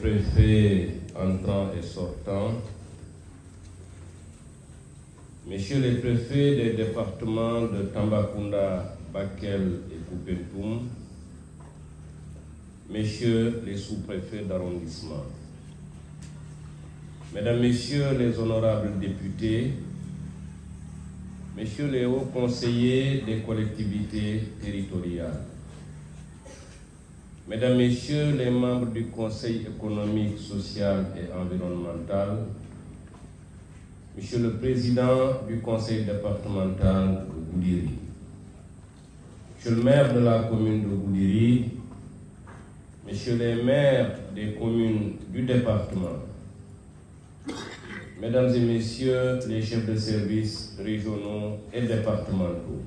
préfets entrants et sortants, messieurs les préfets des départements de Tambacounda, Bakel et Koupentoum, messieurs les sous-préfets d'arrondissement, mesdames, messieurs les honorables députés, messieurs les hauts conseillers des collectivités territoriales, mesdames, messieurs les membres du Conseil économique, social et environnemental, monsieur le président du conseil départemental de Goudiri, monsieur le maire de la commune de Goudiri, messieurs les maires des communes du département, mesdames et messieurs les chefs de services régionaux et départementaux,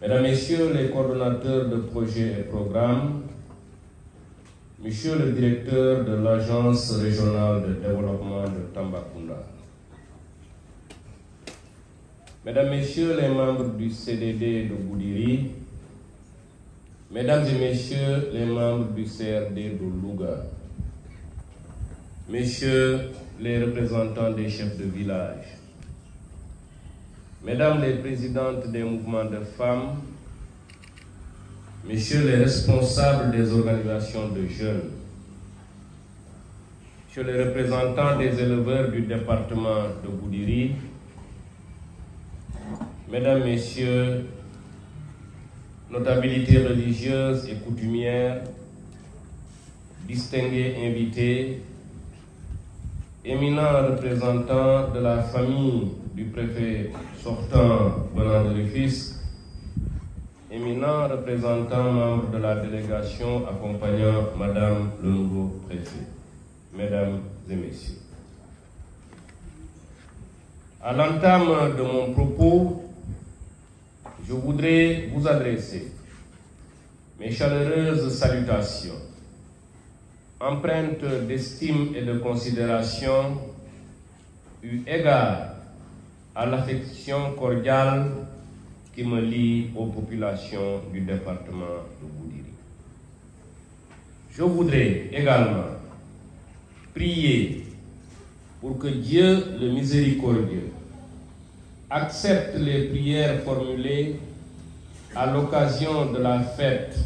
mesdames, messieurs les coordonnateurs de projets et programmes, monsieur le directeur de l'Agence régionale de développement de Tambacounda, mesdames, messieurs les membres du CDD de Goudiri, mesdames et messieurs les membres du CRD de Louga, messieurs les représentants des chefs de village, mesdames les présidentes des mouvements de femmes, messieurs les responsables des organisations de jeunes, messieurs les représentants des éleveurs du département de Goudiri, mesdames, messieurs, notabilités religieuses et coutumières, distingués invités, éminents représentants de la famille du préfet sortant venant de Rufisque, éminents représentants membres de la délégation accompagnant Madame le nouveau préfet, mesdames et messieurs. À l'entame de mon propos, je voudrais vous adresser mes chaleureuses salutations, empreintes d'estime et de considération, eu égard à l'affection cordiale qui me lie aux populations du département de Goudiri. Je voudrais également prier pour que Dieu, le miséricordieux, accepte les prières formulées à l'occasion de la fête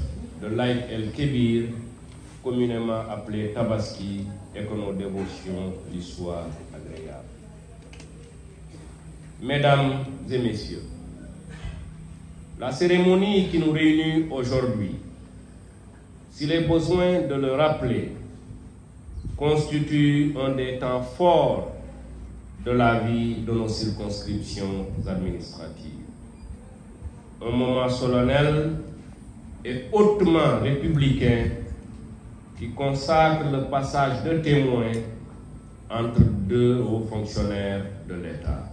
de l'Aïd el-Kébir, communément appelée Tabaski, et que nos dévotions lui soient agréables. Mesdames et messieurs, la cérémonie qui nous réunit aujourd'hui, s'il est besoin de le rappeler, constitue un des temps forts de la vie de nos circonscriptions administratives. Un moment solennel et hautement républicain qui consacre le passage de témoins entre deux hauts fonctionnaires de l'État.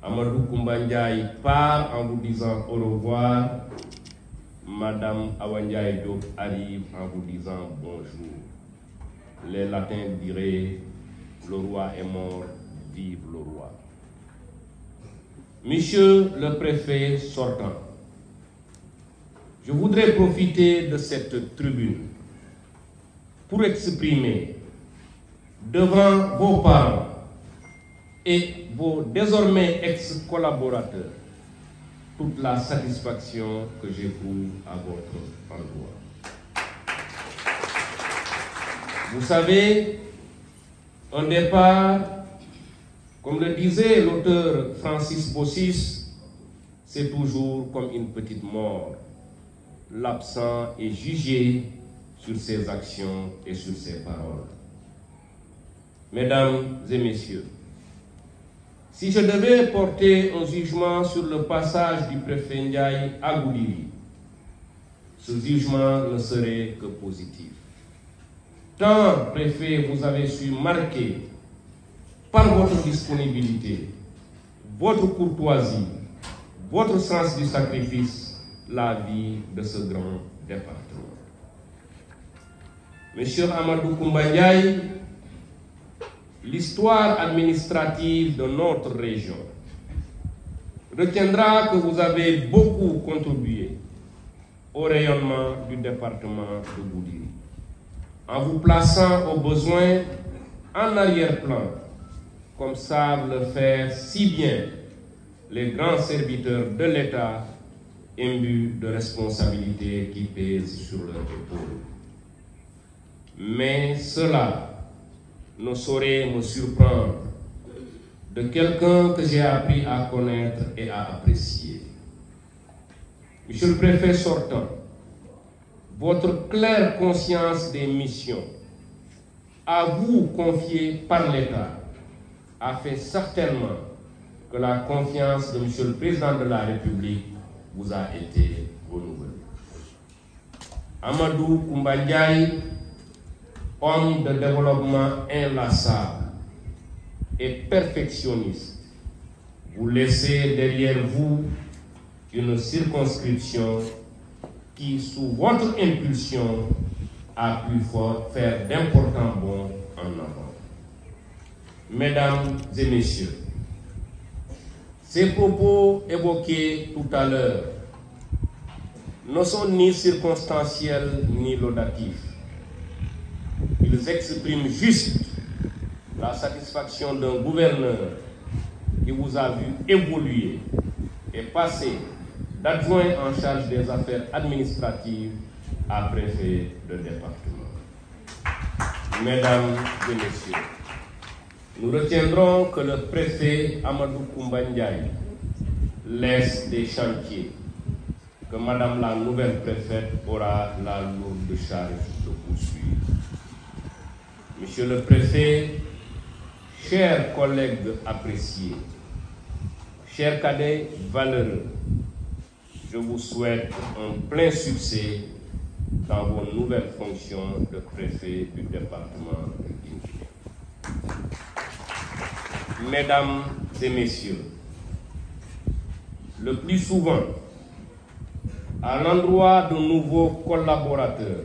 Amadou Koumba Ndiaye part en vous disant au revoir. Madame Awa Ndiaye Diop arrive en vous disant bonjour. Les latins diraient le roi est mort, vive le roi. Monsieur le préfet sortant, je voudrais profiter de cette tribune pour exprimer devant vos parents et vos désormais ex-collaborateurs toute la satisfaction que j'éprouve à votre endroit. Vous savez, un départ, comme le disait l'auteur Francis Bossis, c'est toujours comme une petite mort. L'absent est jugé sur ses actions et sur ses paroles. Mesdames et messieurs, si je devais porter un jugement sur le passage du préfet Ndiaye à Goudiri, ce jugement ne serait que positif. Tant, préfet, vous avez su marquer par votre disponibilité, votre courtoisie, votre sens du sacrifice, la vie de ce grand département. Monsieur Amadou Koumba Ndiaye, l'histoire administrative de notre région retiendra que vous avez beaucoup contribué au rayonnement du département de Goudiri. en vous plaçant au besoin en arrière-plan, comme savent le faire si bien les grands serviteurs de l'État imbus de responsabilités qui pèsent sur leurs épaules. Mais cela ne saurait me surprendre de quelqu'un que j'ai appris à connaître et à apprécier. Monsieur le préfet sortant, votre claire conscience des missions à vous confiées par l'État a fait certainement que la confiance de Monsieur le Président de la République vous a été renouvelée. Amadou Koumba Ndiaye, homme de développement inlassable et perfectionniste, vous laissez derrière vous une circonscription qui, sous votre impulsion, a pu faire d'importants bonds en avant. Mesdames et messieurs, ces propos évoqués tout à l'heure ne sont ni circonstanciels ni laudatifs. Ils expriment juste la satisfaction d'un gouverneur qui vous a vu évoluer et passer d'adjoint en charge des affaires administratives à préfet de département. Mesdames et messieurs, nous retiendrons que le préfet Amadou Koumba Ndiaye laisse des chantiers que Madame la nouvelle préfète aura la lourde charge de poursuivre. Monsieur le préfet, chers collègues appréciés, chers cadets valeureux, je vous souhaite un plein succès dans vos nouvelles fonctions de préfet du département de Guinguinéo. Mesdames et messieurs, le plus souvent, à l'endroit de nouveaux collaborateurs,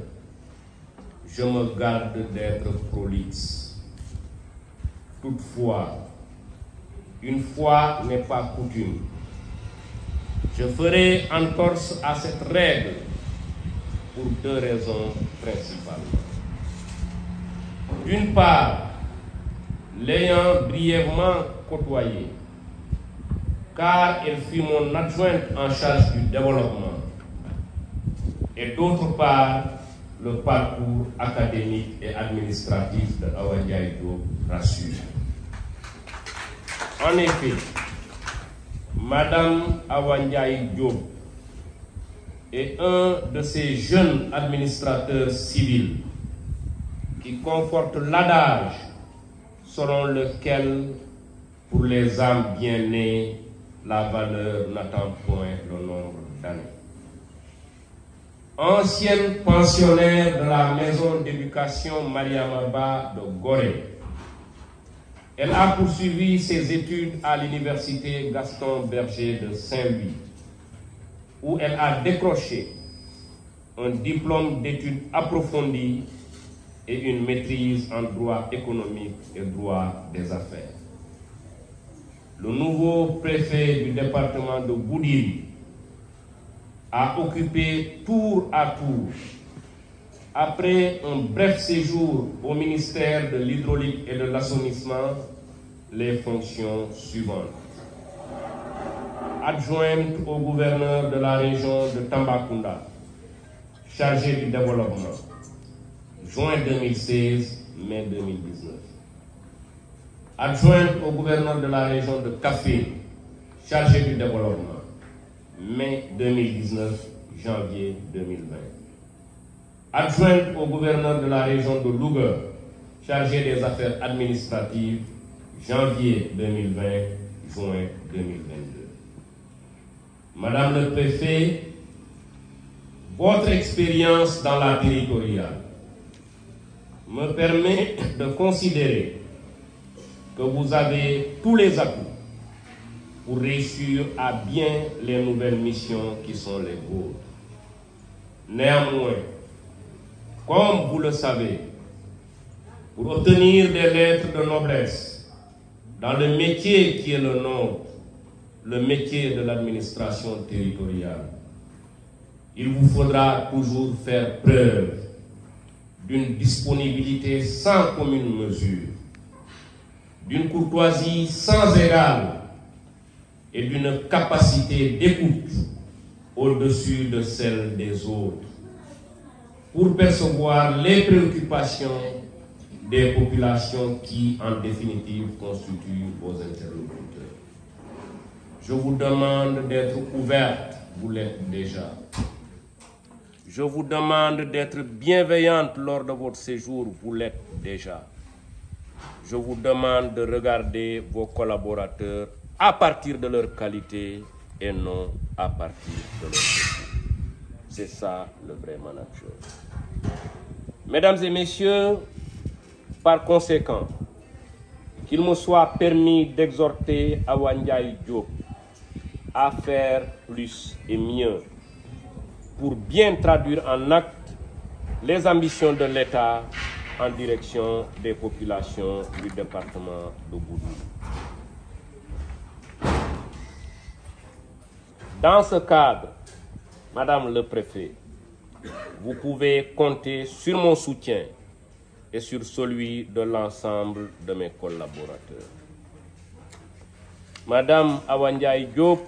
je me garde d'être prolixe. Toutefois, une fois n'est pas coutume, je ferai entorse à cette règle pour deux raisons principales. D'une part, l'ayant brièvement côtoyée, car elle fut mon adjointe en charge du développement, et d'autre part, le parcours académique et administratif de Awa Ndiaye Diop rassure. En effet, Madame Awa Ndiaye Diop est un de ces jeunes administrateurs civils qui confortent l'adage selon lequel, pour les âmes bien nées, la valeur n'attend point le nombre d'années. Ancienne pensionnaire de la maison d'éducation Mariamaba de Gorée, elle a poursuivi ses études à l'université Gaston Berger de Saint-Louis, où elle a décroché un diplôme d'études approfondies et une maîtrise en droit économique et droit des affaires. Le nouveau préfet du département de Goudiri a occupé tour à tour, après un bref séjour au ministère de l'Hydraulique et de l'Assainissement, les fonctions suivantes. Adjointe au gouverneur de la région de Tambacounda, chargé du développement, juin 2016, mai 2019. Adjointe au gouverneur de la région de Kafé, chargé du développement, mai 2019, janvier 2020. Adjointe au gouverneur de la région de Louga, chargé des affaires administratives, janvier 2020, juin 2022. Madame le préfet, votre expérience dans la territoriale me permet de considérer que vous avez tous les atouts pour réussir à bien les nouvelles missions qui sont les vôtres. Néanmoins, comme vous le savez, pour obtenir des lettres de noblesse dans le métier qui est le nôtre, le métier de l'administration territoriale, il vous faudra toujours faire preuve d'une disponibilité sans commune mesure, d'une courtoisie sans égale et d'une capacité d'écoute au-dessus de celle des autres, pour percevoir les préoccupations des populations qui, en définitive, constituent vos interlocuteurs. Je vous demande d'être ouverte, vous l'êtes déjà. Je vous demande d'être bienveillante lors de votre séjour, vous l'êtes déjà. Je vous demande de regarder vos collaborateurs à partir de leur qualité et non à partir de leur défaut. C'est ça le vrai manager. Mesdames et messieurs, par conséquent, qu'il me soit permis d'exhorter Awa Ndiaye Diop à faire plus et mieux pour bien traduire en actes les ambitions de l'État en direction des populations du département de Goudiri. Dans ce cadre, Madame le Préfet, vous pouvez compter sur mon soutien et sur celui de l'ensemble de mes collaborateurs. Madame Awa Ndiaye Diop,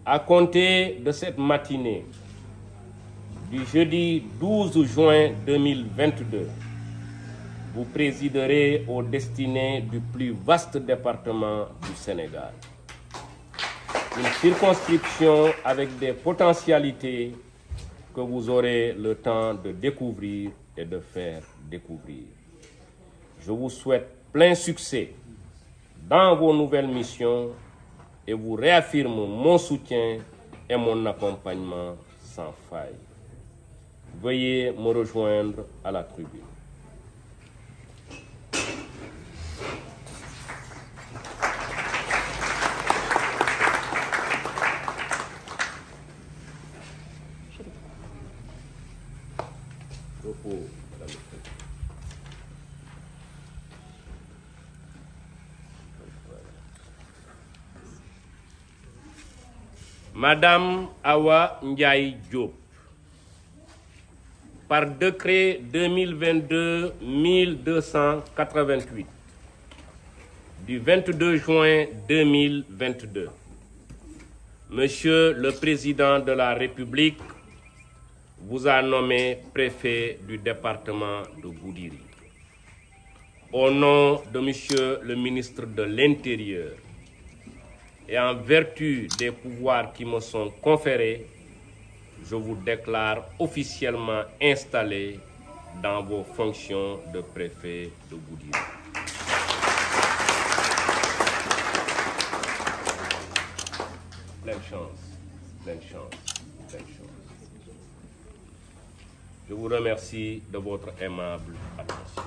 à compter de cette matinée du jeudi 12 juin 2022, vous présiderez aux destinées du plus vaste département du Sénégal. Une circonscription avec des potentialités que vous aurez le temps de découvrir et de faire découvrir. Je vous souhaite plein succès dans vos nouvelles missions et vous réaffirme mon soutien et mon accompagnement sans faille. Veuillez me rejoindre à la tribune. Madame Awa Ndiaye Diop, par décret 2022-1288 du 22 juin 2022, Monsieur le Président de la République vous a nommé préfet du département de Goudiri. Au nom de Monsieur le ministre de l'Intérieur et en vertu des pouvoirs qui me sont conférés, je vous déclare officiellement installé dans vos fonctions de préfet de Goudiri. Pleine chance, pleine chance, pleine chance. Je vous remercie de votre aimable attention.